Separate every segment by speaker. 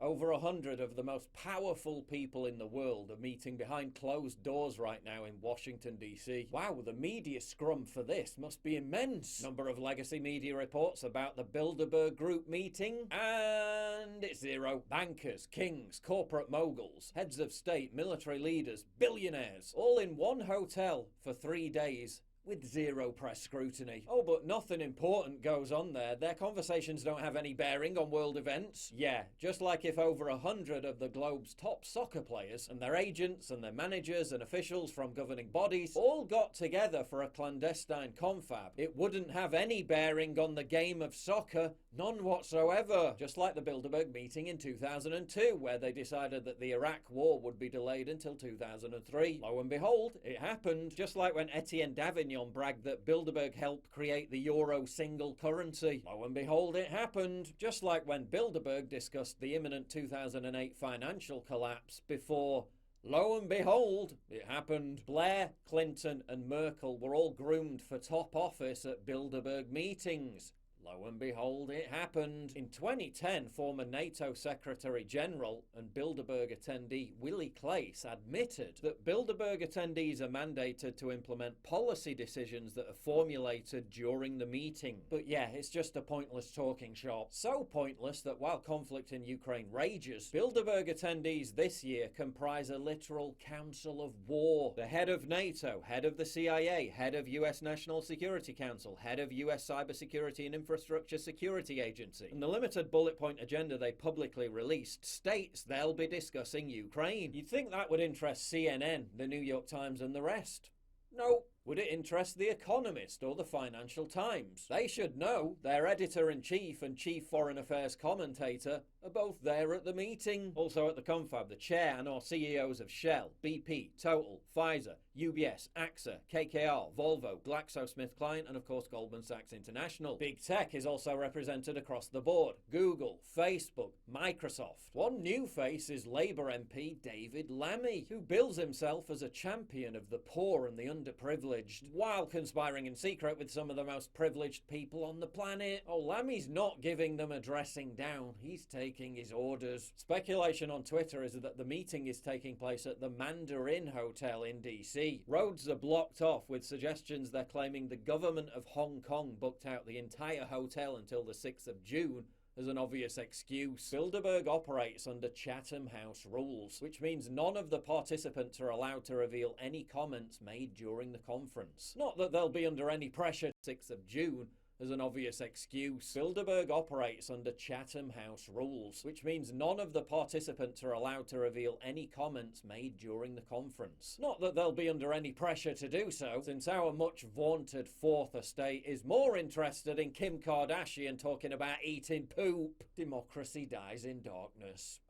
Speaker 1: Over 100 of the most powerful people in the world are meeting behind closed doors right now in Washington, D.C. Wow, the media scrum for this must be immense. Number of legacy media reports about the Bilderberg Group meeting, and it's zero. Bankers, kings, corporate moguls, heads of state, military leaders, billionaires, all in one hotel for 3 days, with zero press scrutiny. Oh, but nothing important goes on there. Their conversations don't have any bearing on world events. Yeah, just like if over 100 of the globe's top soccer players and their agents and their managers and officials from governing bodies all got together for a clandestine confab, it wouldn't have any bearing on the game of soccer, none whatsoever. Just like the Bilderberg meeting in 2002, where they decided that the Iraq war would be delayed until 2003. Lo and behold, it happened. Just like when Etienne Davignon bragged that Bilderberg helped create the euro single currency. Lo and behold, it happened. Just like when Bilderberg discussed the imminent 2008 financial collapse before, lo and behold, it happened. Blair, Clinton and Merkel were all groomed for top office at Bilderberg meetings. Lo and behold, it happened. In 2010, former NATO Secretary General and Bilderberg attendee Willy Claes admitted that Bilderberg attendees are mandated to implement policy decisions that are formulated during the meeting. But yeah, it's just a pointless talking shop. So pointless that while conflict in Ukraine rages, Bilderberg attendees this year comprise a literal council of war. The head of NATO, head of the CIA, head of US National Security Council, head of US Cybersecurity and Infrastructure Security Agency. And the limited bullet point agenda they publicly released states they'll be discussing Ukraine. You'd think that would interest CNN, the New York Times and the rest. No. Would it interest The Economist or the Financial Times? They should know. Their editor-in-chief and chief foreign affairs commentator are both there at the meeting. Also at the confab, the chair and or CEOs of Shell, BP, Total, Pfizer, UBS, AXA, KKR, Volvo, GlaxoSmithKline, and of course Goldman Sachs International. Big tech is also represented across the board. Google, Facebook, Microsoft. One new face is Labour MP David Lammy, who bills himself as a champion of the poor and the underprivileged, while conspiring in secret with some of the most privileged people on the planet. Oh, Lammy's not giving them a dressing down, he's taking his orders. Speculation on Twitter is that the meeting is taking place at the Mandarin Hotel in DC. Roads are blocked off with suggestions they're claiming the government of Hong Kong booked out the entire hotel until the 6th of June as an obvious excuse. Bilderberg operates under Chatham House rules, which means none of the participants are allowed to reveal any comments made during the conference. Not that they'll be under any pressure 6th of June as an obvious excuse. Bilderberg operates under Chatham House rules, which means none of the participants are allowed to reveal any comments made during the conference. Not that they'll be under any pressure to do so, since our much vaunted Fourth Estate is more interested in Kim Kardashian talking about eating poop. Democracy dies in darkness.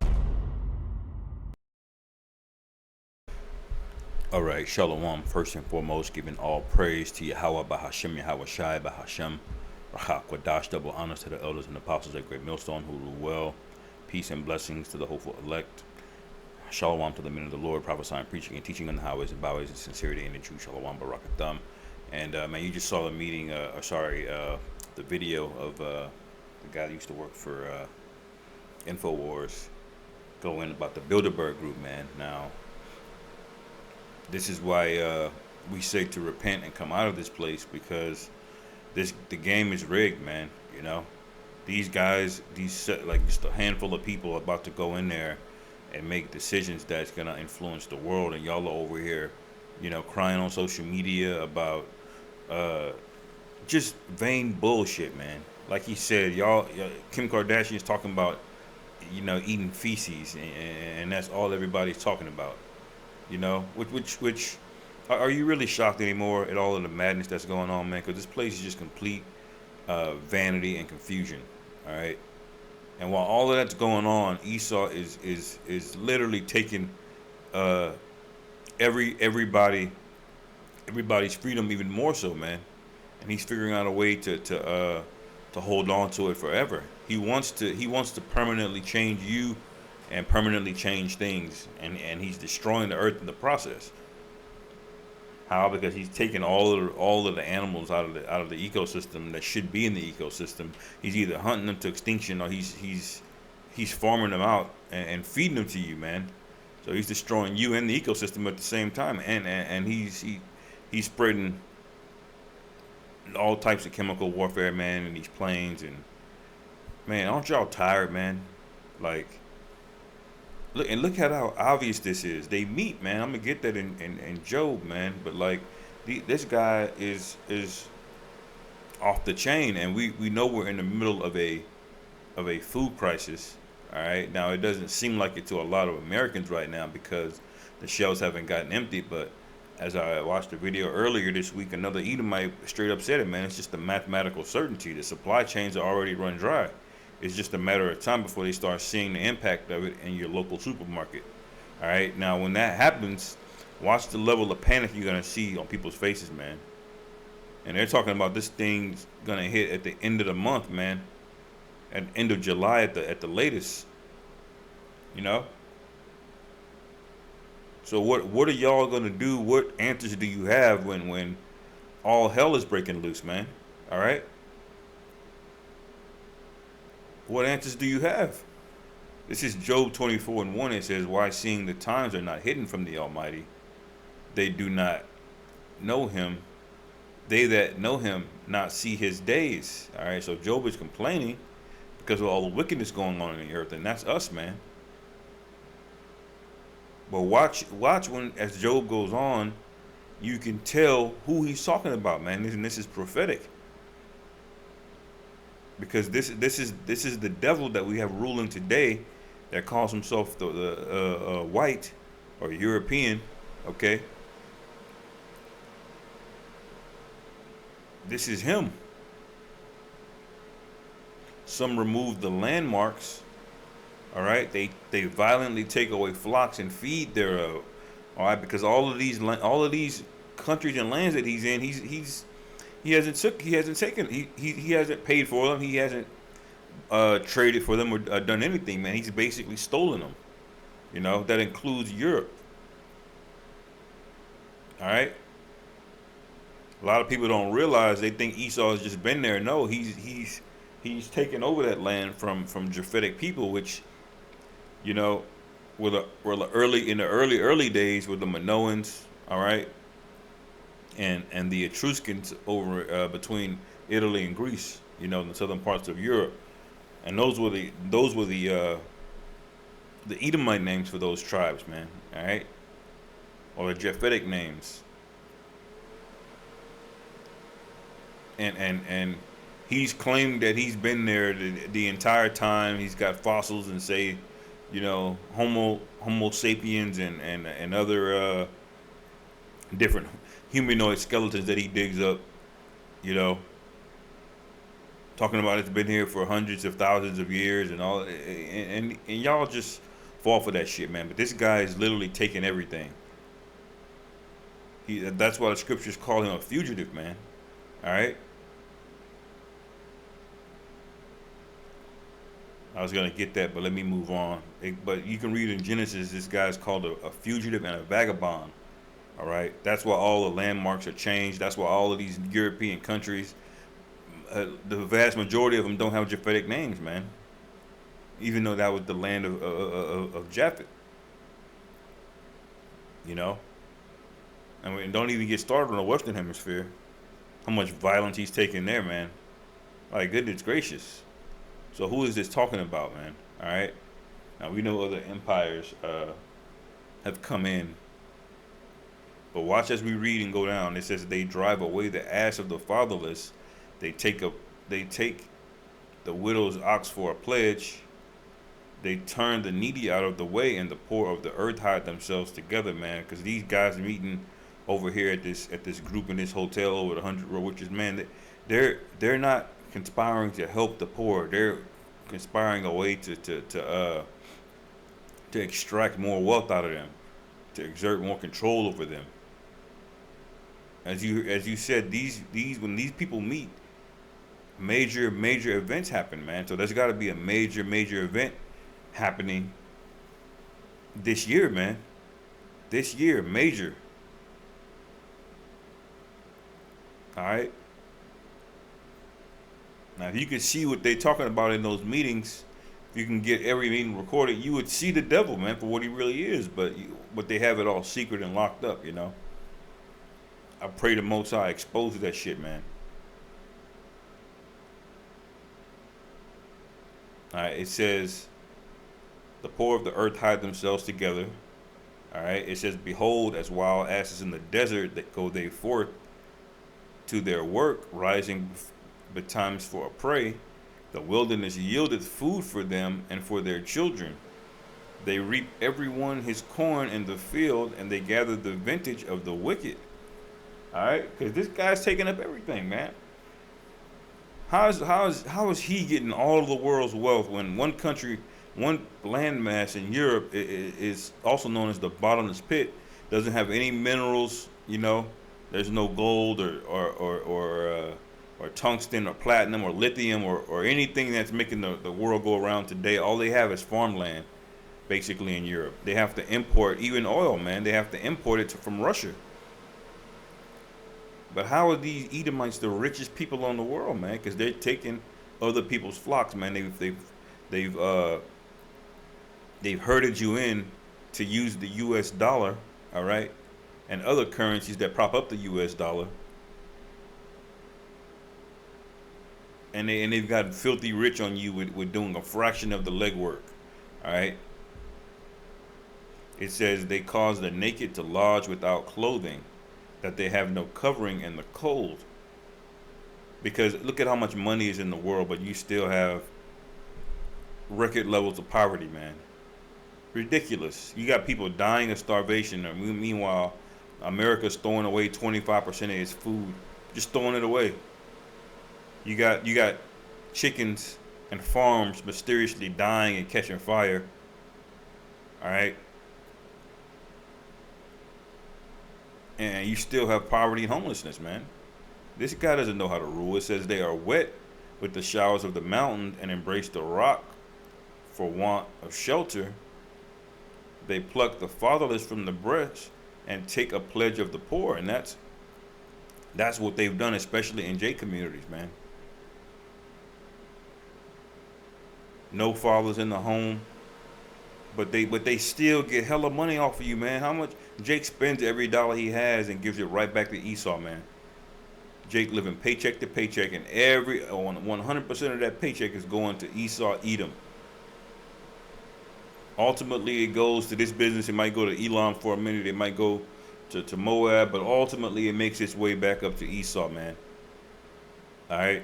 Speaker 2: All right, Shalom. First and foremost, giving all praise to Yahweh Bahashem, Yahweh Shai Bahashem, Rachak Wadash, double honors to the elders and apostles at Great Millstone who rule well. Peace and blessings to the hopeful elect. Shalom to the men of the Lord, prophesying, preaching, and teaching on the highways and byways of sincerity and in truth. Shalom Barakatham. And man, you just saw the meeting, the video of the guy that used to work for InfoWars going about the Bilderberg Group, man. Now, this is why we say to repent and come out of this place, because the game is rigged, man. You know, these guys, like just a handful of people are about to go in there and make decisions that's gonna influence the world, and y'all are over here, you know, crying on social media about just vain bullshit, man. Like he said, Kim Kardashian is talking about, you know, eating feces, and that's all everybody's talking about. You know, which are you really shocked anymore at all of the madness that's going on, man? Because this place is just complete vanity and confusion. All right, and while all of that's going on, Esau is literally taking everybody's freedom even more so, man. And he's figuring out a way to hold on to it forever. He wants to permanently change you and permanently change things, and he's destroying the earth in the process. How? Because he's taking all of the animals out of the ecosystem that should be in the ecosystem. He's either hunting them to extinction, or he's he's farming them out and feeding them to you, man. So he's destroying you and the ecosystem at the same time, and he's spreading all types of chemical warfare, man, in these planes. And man, aren't y'all tired, man? Like, look at how obvious this is. They meet, man. I'm gonna get that in Job, man. But like, this guy is off the chain, and we know we're in the middle of a food crisis. All right, now it doesn't seem like it to a lot of Americans right now because the shelves haven't gotten empty. But as I watched the video earlier this week, another Edomite straight up said it, man. It's just a mathematical certainty. The supply chains are already run dry. It's just a matter of time before they start seeing the impact of it in your local supermarket. All right, now when that happens, watch the level of panic you're gonna see on people's faces, man. And they're talking about this thing's gonna hit at the end of the month, man. At the end of July at the latest. You know? So what are y'all gonna do? What answers do you have when all hell is breaking loose, man? All right? What answers do you have? This is Job 24:1. It says, why seeing the times are not hidden from the Almighty, they do not know him. They that know him not see his days. All right, so Job is complaining because of all the wickedness going on in the earth, and that's us, man. But watch when, as Job goes on, you can tell who he's talking about, man. This is prophetic, because this is the devil that we have ruling today, that calls himself the white or European. Okay, this is him. Some remove the landmarks. All right, they violently take away flocks and feed thereof. All right, because all of these countries and lands that he's in, he hasn't paid for them. He hasn't traded for them or done anything, man. He's basically stolen them. You know, that includes Europe. All right. A lot of people don't realize, they think Esau has just been there. No, he's taken over that land from Japhetic people, which, you know, were the early days with the Minoans, all right, and the Etruscans over between Italy and Greece, you know, in the southern parts of Europe, and those were the Edomite names for those tribes, man, all right, or the Japhetic names, and he's claimed that he's been there the entire time. He's got fossils and say, you know, Homo sapiens and other different humanoid skeletons that he digs up, you know, talking about it's been here for hundreds of thousands of years and all, and y'all just fall for that shit, man. But this guy is literally taking everything. That's why the scriptures call him a fugitive, man. All right. I was going to get that, but let me move on. But you can read in Genesis, this guy's called a fugitive and a vagabond. All right. That's why all the landmarks are changed. That's why all of these European countries, the vast majority of them don't have Japhetic names, man. Even though that was the land of Japhet. You know? I mean, don't even get started on the Western Hemisphere. How much violence he's taking there, man. Like, goodness gracious. So who is this talking about, man? All right. Now, we know other empires have come in. But watch as we read and go down. It says they drive away the ass of the fatherless. They take the widow's ox for a pledge. They turn the needy out of the way, and the poor of the earth hide themselves together, man. Because these guys meeting over here at this group in this hotel over the 100 Road, which is, man, they're not conspiring to help the poor. They're conspiring a way to extract more wealth out of them, to exert more control over them. As you said, these when these people meet, major events happen, man. So there's got to be a major event happening this year, man. This year, major. All right. Now, if you can see what they're talking about in those meetings, if you can get every meeting recorded, you would see the devil, man, for what he really is. But they have it all secret and locked up, you know. I pray the Most High exposes that shit, man. All right, it says, the poor of the earth hide themselves together. All right, it says, behold, as wild asses in the desert that go they forth to their work, rising betimes for a prey. The wilderness yieldeth food for them and for their children. They reap every one his corn in the field, and they gather the vintage of the wicked. All right, because this guy's taking up everything, man. How is he getting all of the world's wealth when one country, one landmass in Europe is also known as the bottomless pit, doesn't have any minerals, you know, there's no gold or tungsten or platinum or lithium or anything that's making the world go around today. All they have is farmland, basically, in Europe. They have to import even oil, man. They have to import it from Russia. But how are these Edomites the richest people on the world, man? Because they're taking other people's flocks, man. They've herded you in to use the U.S. dollar, all right, and other currencies that prop up the U.S. dollar. And they've gotten filthy rich on you with doing a fraction of the legwork, all right? It says they cause the naked to lodge without clothing, that they have no covering in the cold. Because look at how much money is in the world, but you still have record levels of poverty, man. Ridiculous. You got people dying of starvation. Meanwhile, America's throwing away 25% of its food, just throwing it away. You got chickens and farms mysteriously dying and catching fire. All right. And you still have poverty and homelessness, man. This guy doesn't know how to rule. It says they are wet with the showers of the mountain and embrace the rock for want of shelter. They pluck the fatherless from the breast and take a pledge of the poor. And that's what they've done, especially in J communities, man. No fathers in the home. But they still get hella money off of you, man. How much Jake spends every dollar he has and gives it right back to Esau, man. Jake living paycheck to paycheck, and 100% of that paycheck is going to Esau, Edom. Ultimately, it goes to this business. It might go to Elam for a minute. It might go to Moab, but ultimately it makes its way back up to Esau, man. All right?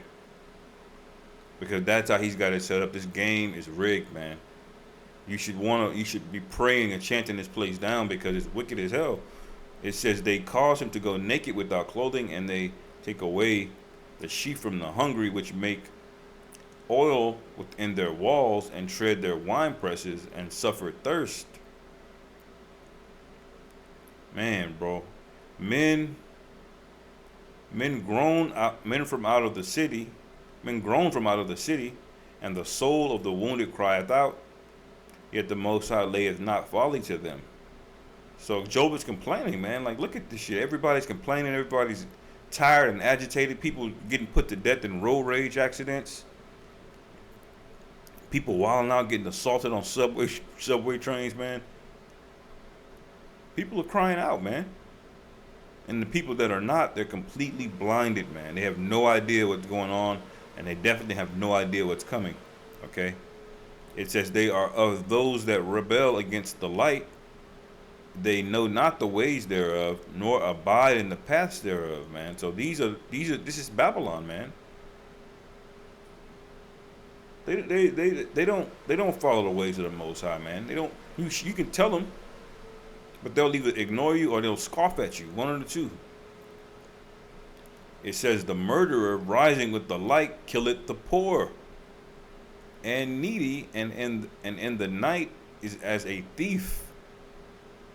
Speaker 2: Because that's how he's got it set up. This game is rigged, man. You should be praying and chanting this place down because it's wicked as hell. It says they cause him to go naked without clothing, and they take away the sheep from the hungry, which make oil within their walls and tread their wine presses and suffer thirst. Man, bro, men grown from out of the city, and the soul of the wounded crieth out. Yet the Most High layeth not folly to them. So Job is complaining, man. Like, look at this shit. Everybody's complaining. Everybody's tired and agitated. People getting put to death in road rage accidents. People wilding out, getting assaulted on subway trains, man. People are crying out, man. And the people that are not, they're completely blinded, man. They have no idea what's going on, and they definitely have no idea what's coming, okay? It says they are of those that rebel against the light. They know not the ways thereof, nor abide in the paths thereof, man. So this is Babylon, man. They don't follow the ways of the Most High, man. They don't. You can tell them, but they'll either ignore you or they'll scoff at you. One of the two. It says the murderer rising with the light killeth the poor and needy, and in the night is as a thief.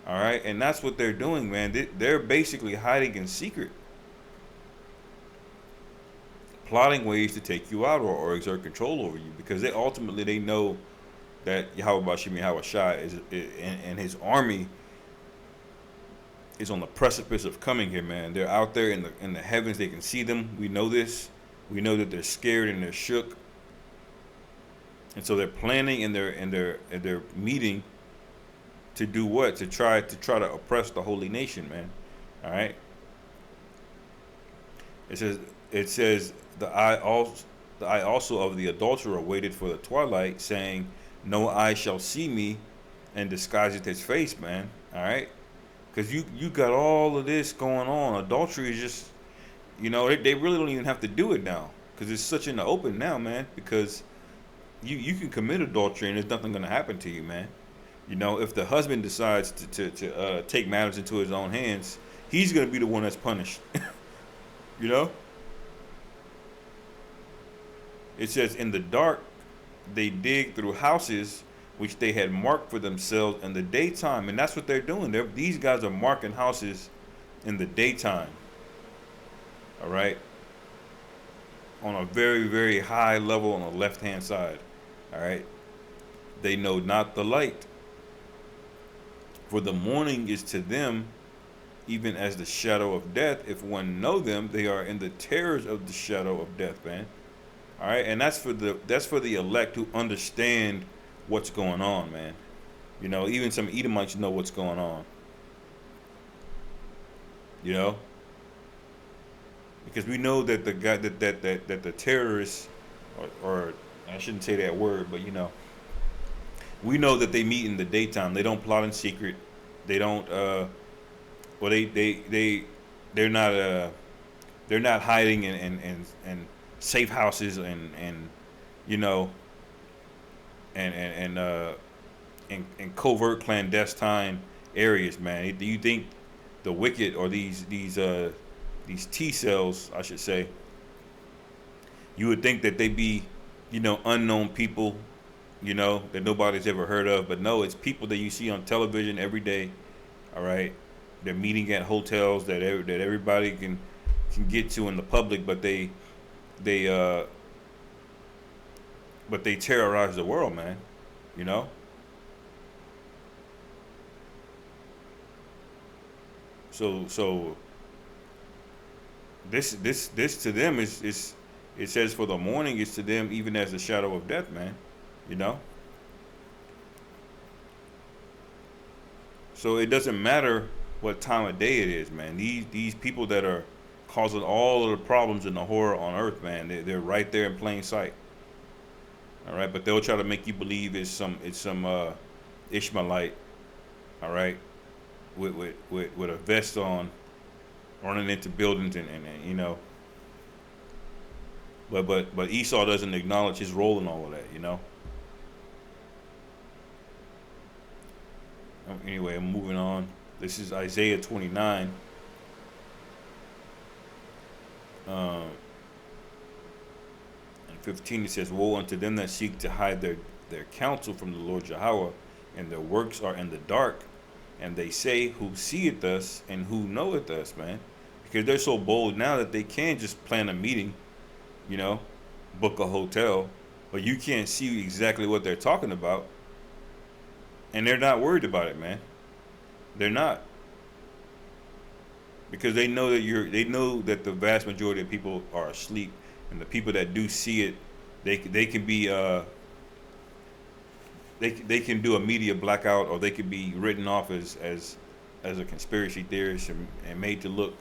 Speaker 2: All right, and that's what they're doing, man. They're basically hiding in secret, plotting ways to take you out or exert control over you, because they ultimately know that Yahweh Bashim Yahweh Shai and his army is on the precipice of coming here, man. They're out there in the heavens. They can see them. We know this. We know that they're scared and they're shook. And so they're planning and they're meeting to do what? To try to oppress the holy nation, man. All right. It says it says the eye also of the adulterer waited for the twilight, saying, "No eye shall see me," and disguiseth his face, man. All right, because you got all of this going on. Adultery is just, they really don't even have to do it now because it's such in the open now, man. Because you can commit adultery and there's nothing gonna happen to you, man. If the husband decides to take matters into his own hands, he's gonna be the one that's punished. you know. It says, in the dark, they dig through houses which they had marked for themselves in the daytime. And that's what they're doing. These guys are marking houses in the daytime. All right. On a very, very high level on the left-hand side. All right. They know not the light. For the morning is to them even as the shadow of death. If one know them, they are in the terrors of the shadow of death, man. All right, and that's for the elect who understand what's going on, man. Even some Edomites know what's going on. Because we know that the guy that the terrorists, or I shouldn't say that word, but we know that they meet in the daytime. They don't plot in secret. They don't. They're not hiding in safe houses and covert clandestine areas, man. Do you think the wicked, or these T cells, I should say, you would think that they be unknown people, that nobody's ever heard of? But no, it's people that you see on television every day. All right, they're meeting at hotels that everybody can get to in the public, but they terrorize the world, man. So this to them is it says, for the morning is to them even as the shadow of death, man. So it doesn't matter what time of day it is, man. These people that are causing all of the problems and the horror on earth, man, they're right there in plain sight. All right, but they'll try to make you believe it's some Ishmaelite, all right, with a vest on, running into buildings and But Esau doesn't acknowledge his role in all of that, Anyway, I'm moving on. This is Isaiah 29. And 15, it says, "Woe unto them that seek to hide their counsel from the Lord Yahweh, and their works are in the dark. And they say, who seeth us and who knoweth us," man. Because they're so bold now that they can just plan a meeting, book a hotel, but you can't see exactly what they're talking about. And they're not worried about it, man. They're not. Because they know that the vast majority of people are asleep, and the people that do see it, they can be they can do a media blackout, or they could be written off as a conspiracy theorist and made to look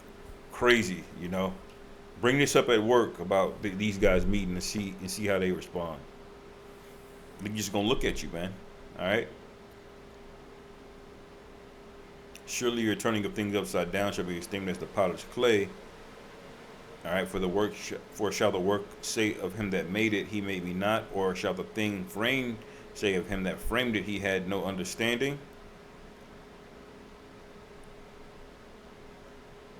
Speaker 2: crazy, Bring this up at work about these guys meeting and see how they respond. They're just gonna look at you, man. All right. Surely your turning of things upside down shall be esteemed as the potter's clay. All right, for shall the work say of him that made it, he made me not, or shall the thing framed say of him that framed it, he had no understanding.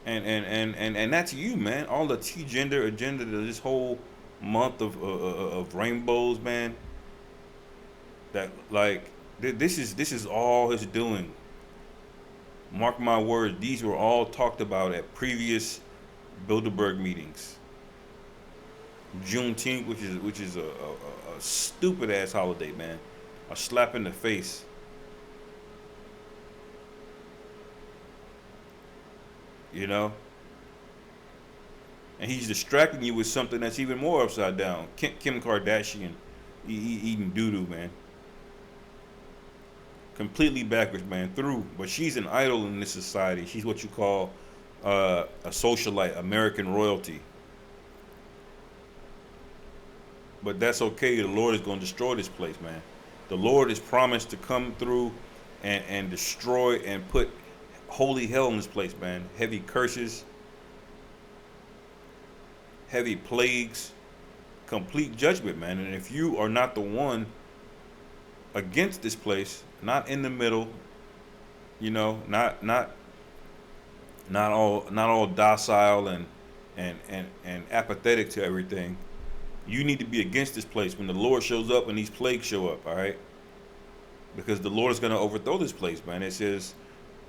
Speaker 2: And that's you, man. All the T-gender agenda, this whole month of rainbows, man. That this is all his doing. Mark my words, these were all talked about at previous Bilderberg meetings. Juneteenth, which is a stupid ass holiday, man. A slap in the face. And he's distracting you with something that's even more upside down. Kim Kardashian eating doo-doo, man. Completely backwards, man. But she's an idol in this society. She's what you call a socialite, American royalty. But that's okay. The Lord is going to destroy this place, man. The Lord has promised to come through and destroy and put holy hell in this place, man. Heavy curses, heavy plagues, complete judgment, man. And if you are not the one against this place, not in the middle, you know, not all docile and apathetic to everything, you need to be against this place when the Lord shows up and these plagues show up, all right? Because the Lord is going to overthrow this place, man. It says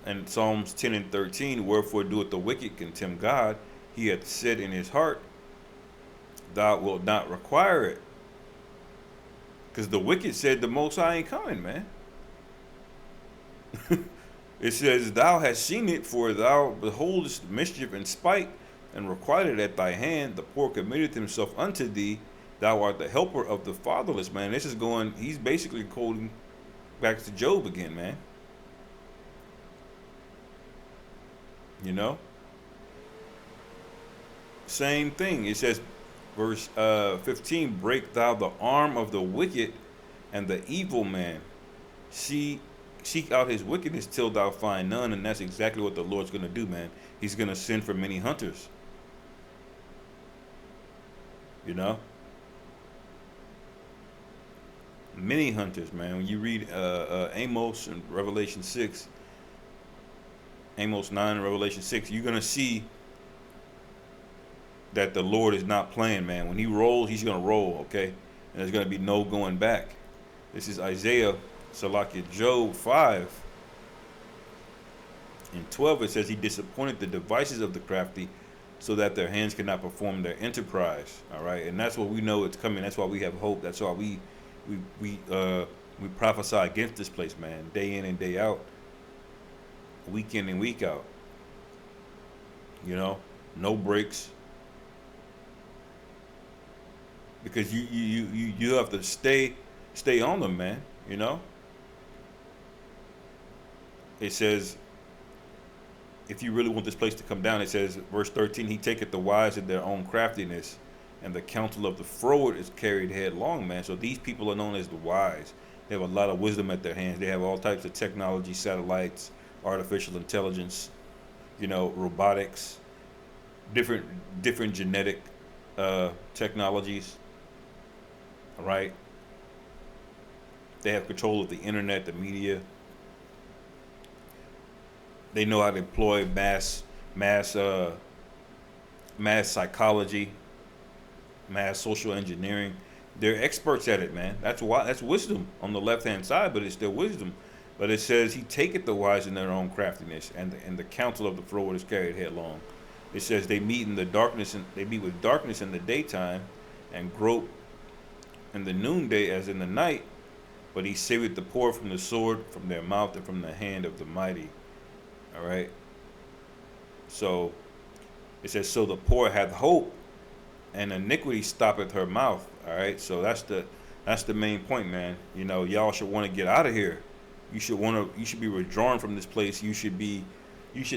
Speaker 2: in Psalms 10 and 13, wherefore doeth the wicked contemn God? He hath said in his heart, thou wilt not require it. Because the wicked said the Most High ain't coming, man. It says, thou hast seen it, for thou beholdest mischief and spite, and requited at thy hand. The poor committeth himself unto thee. Thou art the helper of the fatherless, man. This is going, he's basically quoting back to Job again, man. You know? Same thing. It says, verse 15, break thou the arm of the wicked and the evil man. Seek out his wickedness till thou find none. And that's exactly what the Lord's going to do, man. He's going to send for many hunters. You know? Many hunters, man. When you read Amos and Revelation 6, Amos 9 and Revelation 6, you're going to see that the Lord is not playing, man. When he rolls, he's going to roll, okay? And there's going to be no going back. This is Isaiah, Job 5 and 12. It says, he disappointed the devices of the crafty so that their hands cannot perform their enterprise, all right? And that's what we know it's coming. That's why we have hope. That's why we prophesy against this place, man, day in and day out, week in and week out. You know, no breaks. Because you have to stay on them, man. You know. It says, if you really want this place to come down, it says, verse 13, he taketh the wise in their own craftiness, and the counsel of the froward is carried headlong, man. So these people are known as the wise. They have a lot of wisdom at their hands. They have all types of technology, satellites, artificial intelligence, you know, robotics, different genetic technologies. All right. They have control of the internet, the media. They know how to employ mass psychology, mass social engineering. They're experts at it, man. That's wisdom on the left-hand side, but it's their wisdom. But it says, he taketh the wise in their own craftiness, and the counsel of the froward is carried headlong. It says they meet in the darkness, and they meet with darkness in the daytime, and grope in the noonday as in the night. But he saveth the poor from the sword, from their mouth, and from the hand of the mighty. All right. So it says, so the poor hath hope, and iniquity stoppeth her mouth. All right. So that's the main point, man. You know, y'all should want to get out of here. You should be withdrawn from this place. You should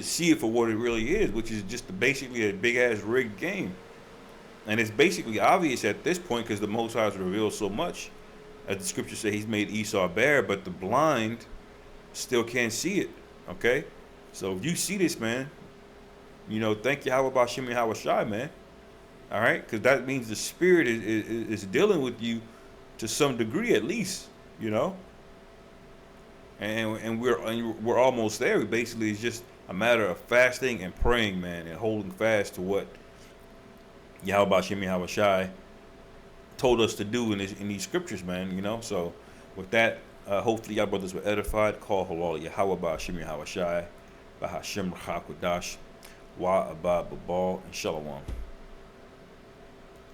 Speaker 2: see it for what it really is, which is just basically a big ass rigged game. And it's basically obvious at this point because the Most High has revealed so much. As the scriptures say, he's made Esau bare, but the blind still can't see it. Okay? So if you see this, man, you know, thank Yahweh B'Shem Yahweh Shai, man. All right? Because that means the Spirit is dealing with you to some degree at least, you know? And we're almost there. Basically, it's just a matter of fasting and praying, man, and holding fast to what Yahweh B'Shem Yahweh Shai told us to do in these scriptures, man, you know. So with that, hopefully y'all brothers were edified. Call halal Yahweh B'Shem Yahweh Shai, B'Hashem Rachak Kodash, Wa Abba Babal, and Shalom.